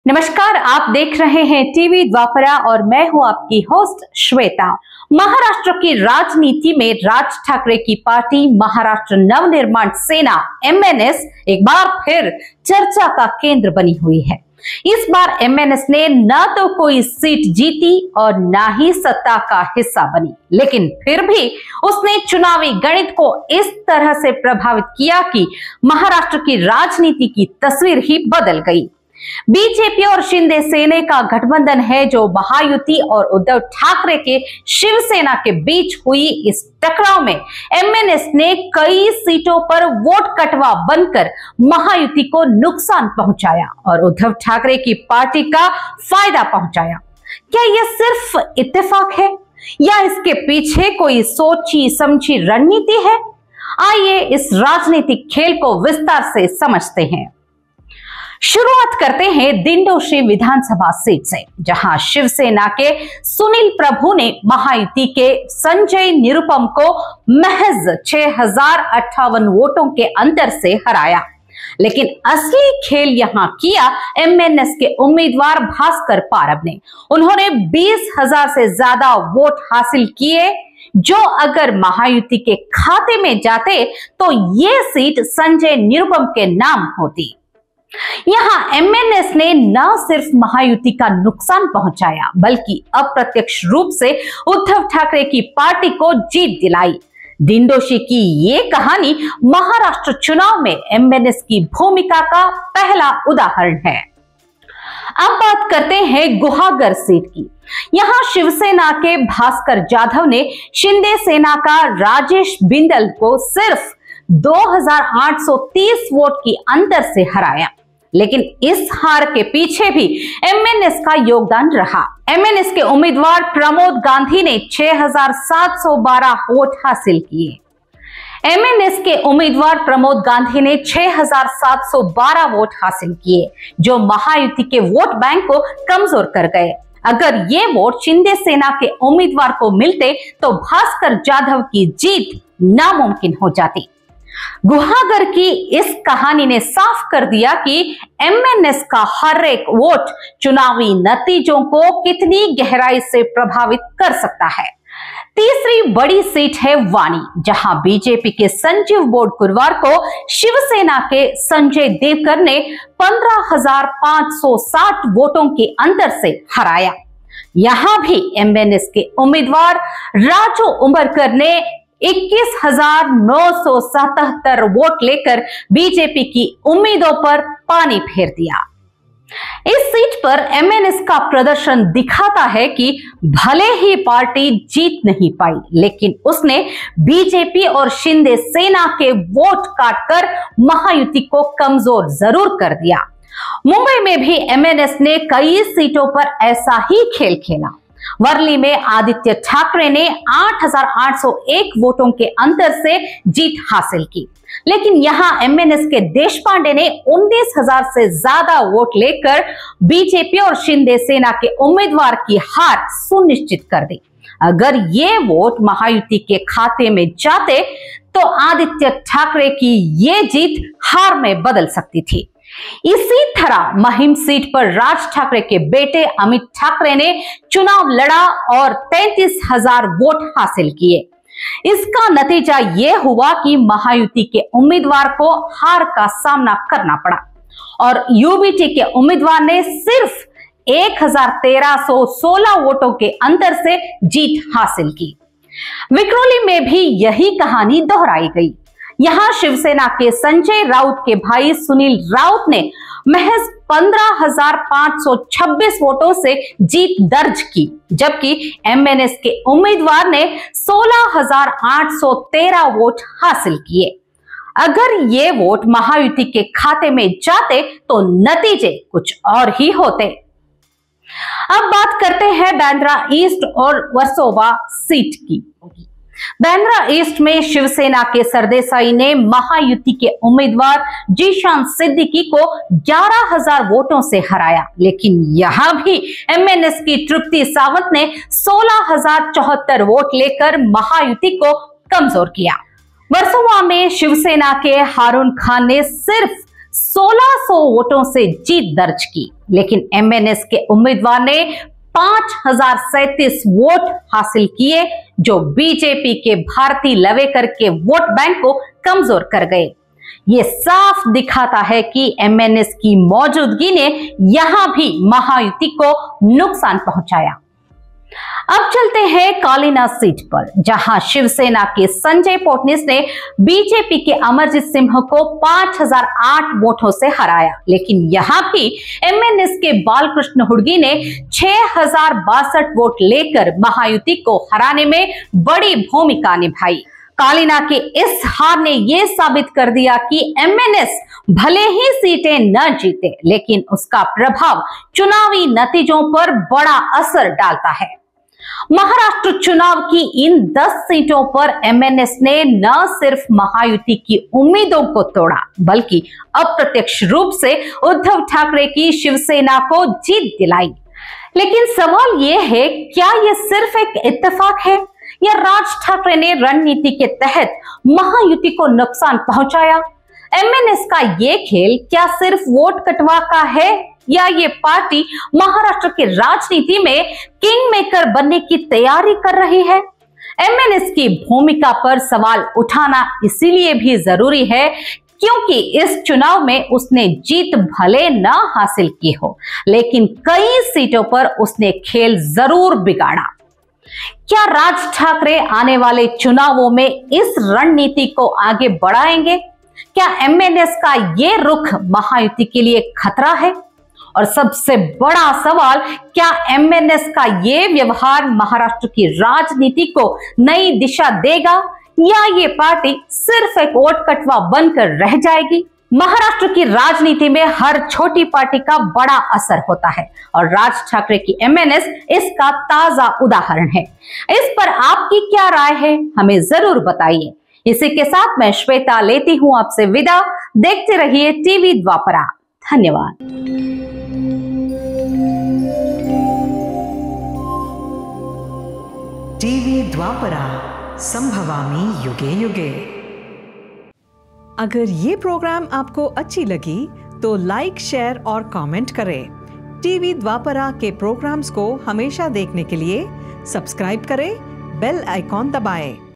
नमस्कार, आप देख रहे हैं टीवी द्वापरा और मैं हूं आपकी होस्ट श्वेता। महाराष्ट्र की राजनीति में राज ठाकरे की पार्टी महाराष्ट्र नवनिर्माण सेना MNS एक बार फिर चर्चा का केंद्र बनी हुई है। इस बार MNS ने न तो कोई सीट जीती और न ही सत्ता का हिस्सा बनी, लेकिन फिर भी उसने चुनावी गणित को इस तरह से प्रभावित किया कि महाराष्ट्र की राजनीति की तस्वीर ही बदल गई। बीजेपी और शिंदे सेना का गठबंधन है, जो महायुति और उद्धव ठाकरे के शिवसेना के बीच हुई इस टकराव में MNS ने कई सीटों पर वोट कटवा बनकर महायुति को नुकसान पहुंचाया और उद्धव ठाकरे की पार्टी का फायदा पहुंचाया। क्या यह सिर्फ इत्तेफाक है या इसके पीछे कोई सोची समझी रणनीति है? आइए इस राजनीतिक खेल को विस्तार से समझते हैं। शुरुआत करते हैं दिंडोशी विधानसभा सीट से, जहां शिवसेना के सुनील प्रभु ने महायुति के संजय निरुपम को महज 6058 वोटों के अंतर से हराया। लेकिन असली खेल यहां किया MNS के उम्मीदवार भास्कर पारब ने। उन्होंने 20,000 से ज्यादा वोट हासिल किए, जो अगर महायुति के खाते में जाते तो ये सीट संजय निरुपम के नाम होती। यहां MNS ने न सिर्फ महायुति का नुकसान पहुंचाया, बल्कि अप्रत्यक्ष रूप से उद्धव ठाकरे की पार्टी को जीत दिलाई। दिंडोशी की ये कहानी महाराष्ट्र चुनाव में MNS की भूमिका का पहला उदाहरण है। अब बात करते हैं गुहागर सीट की। यहां शिवसेना के भास्कर जाधव ने शिंदे सेना का राजेश बिंदल को सिर्फ 2830 वोट की अंतर से हराया। लेकिन इस हार के पीछे भी MNS का योगदान रहा। MNS के उम्मीदवार प्रमोद गांधी ने 6712 वोट हासिल किए। MNS के उम्मीदवार प्रमोद गांधी ने 6712 वोट हासिल किए, जो महायुति के वोट बैंक को कमजोर कर गए। अगर ये वोट शिंदे सेना के उम्मीदवार को मिलते तो भास्कर जाधव की जीत नामुमकिन हो जाती। गुहागर की इस कहानी ने साफ कर दिया कि MNS का हर एक वोट चुनावी नतीजों को कितनी गहराई से प्रभावित कर सकता है। तीसरी बड़ी सीट है वानी, जहां बीजेपी के संजीव बोरकुरवार को शिवसेना के संजय देवकर ने 15,560 वोटों के अंतर से हराया। यहां भी MNS के उम्मीदवार राजू उमरकर ने 21,977 वोट लेकर बीजेपी की उम्मीदों पर पानी फेर दिया। इस सीट पर MNS का प्रदर्शन दिखाता है कि भले ही पार्टी जीत नहीं पाई, लेकिन उसने बीजेपी और शिंदे सेना के वोट काटकर महायुति को कमजोर जरूर कर दिया। मुंबई में भी MNS ने कई सीटों पर ऐसा ही खेल खेला। वर्ली में आदित्य ठाकरे ने 8,801 वोटों के अंतर से जीत हासिल की, लेकिन यहां MNS के देशपांडे ने 19,000 से ज्यादा वोट लेकर बीजेपी और शिंदे सेना के उम्मीदवार की हार सुनिश्चित कर दी। अगर ये वोट महायुति के खाते में जाते तो आदित्य ठाकरे की ये जीत हार में बदल सकती थी। इसी तरह महिम सीट पर राज ठाकरे के बेटे अमित ठाकरे ने चुनाव लड़ा और 33,000 वोट हासिल किए। इसका नतीजा यह हुआ कि महायुति के उम्मीदवार को हार का सामना करना पड़ा और UBT के उम्मीदवार ने सिर्फ 1,1316 वोटों के अंतर से जीत हासिल की। विक्रोली में भी यही कहानी दोहराई गई। यहां शिवसेना के संजय राउत के भाई सुनील राउत ने महज 15,526 वोटों से जीत दर्ज की, जबकि MNS के उम्मीदवार ने 16,813 वोट हासिल किए। अगर ये वोट महायुति के खाते में जाते तो नतीजे कुछ और ही होते। अब बात करते हैं बांद्रा ईस्ट और वर्सोवा सीट की। बांद्रा ईस्ट में शिवसेना के सरदेसाई ने महायुति के उम्मीदवार जीशान सिद्दीकी को 11,000 वोटों से हराया, लेकिन यहां भी MNS की तृप्ति सावंत ने 16,074 वोट लेकर महायुति को कमजोर किया। वर्सोवा में शिवसेना के हारून खान ने सिर्फ 1600 वोटों से जीत दर्ज की, लेकिन एमएनएस के उम्मीदवार ने 5037 वोट हासिल किए, जो बीजेपी के भारती लवेकर के वोट बैंक को कमजोर कर गए। ये साफ दिखाता है कि एमएनएस की मौजूदगी ने यहां भी महायुति को नुकसान पहुंचाया। अब चलते हैं कालीना सीट पर, जहां शिवसेना के संजय पोटनीस ने बीजेपी के अमरजीत सिंह को 5008 वोटों से हराया, लेकिन यहां भी एमएनएस के बालकृष्ण हुड्गी ने 6062 वोट लेकर महायुति को हराने में बड़ी भूमिका निभाई। कालीना के इस हार ने यह साबित कर दिया कि एमएनएस भले ही सीटें न जीते, लेकिन उसका प्रभाव चुनावी नतीजों पर बड़ा असर डालता है। महाराष्ट्र चुनाव की इन 10 सीटों पर एमएनएस ने न सिर्फ महायुति की उम्मीदों को तोड़ा, बल्कि अप्रत्यक्ष रूप से उद्धव ठाकरे की शिवसेना को जीत दिलाई। लेकिन सवाल यह है, क्या यह सिर्फ एक इत्तेफाक है या राज ठाकरे ने रणनीति के तहत महायुति को नुकसान पहुंचाया? एमएनएस का ये खेल क्या सिर्फ वोट कटवा का है, या ये पार्टी महाराष्ट्र की राजनीति में किंग मेकर बनने की तैयारी कर रही है? एमएनएस की भूमिका पर सवाल उठाना इसीलिए भी जरूरी है क्योंकि इस चुनाव में उसने जीत भले न हासिल की हो, लेकिन कई सीटों पर उसने खेल जरूर बिगाड़ा। क्या राज ठाकरे आने वाले चुनावों में इस रणनीति को आगे बढ़ाएंगे? क्या एमएनएस का ये रुख महायुति के लिए खतरा है? और सबसे बड़ा सवाल, क्या एमएनएस का ये व्यवहार महाराष्ट्र की राजनीति को नई दिशा देगा, या ये पार्टी सिर्फ एक वोट कटवा बनकर रह जाएगी? महाराष्ट्र की राजनीति में हर छोटी पार्टी का बड़ा असर होता है और राज ठाकरे की एमएनएस इसका ताजा उदाहरण है। इस पर आपकी क्या राय है, हमें जरूर बताइए। इसी के साथ मैं श्वेता लेती हूं आपसे विदा। देखते रहिए टीवी द्वापरा। धन्यवाद। टीवी द्वापरा, संभवामि युगे युगे। अगर ये प्रोग्राम आपको अच्छी लगी तो लाइक, शेयर और कमेंट करें। टीवी द्वापरा के प्रोग्राम्स को हमेशा देखने के लिए सब्सक्राइब करें, बेल आइकॉन दबाएं।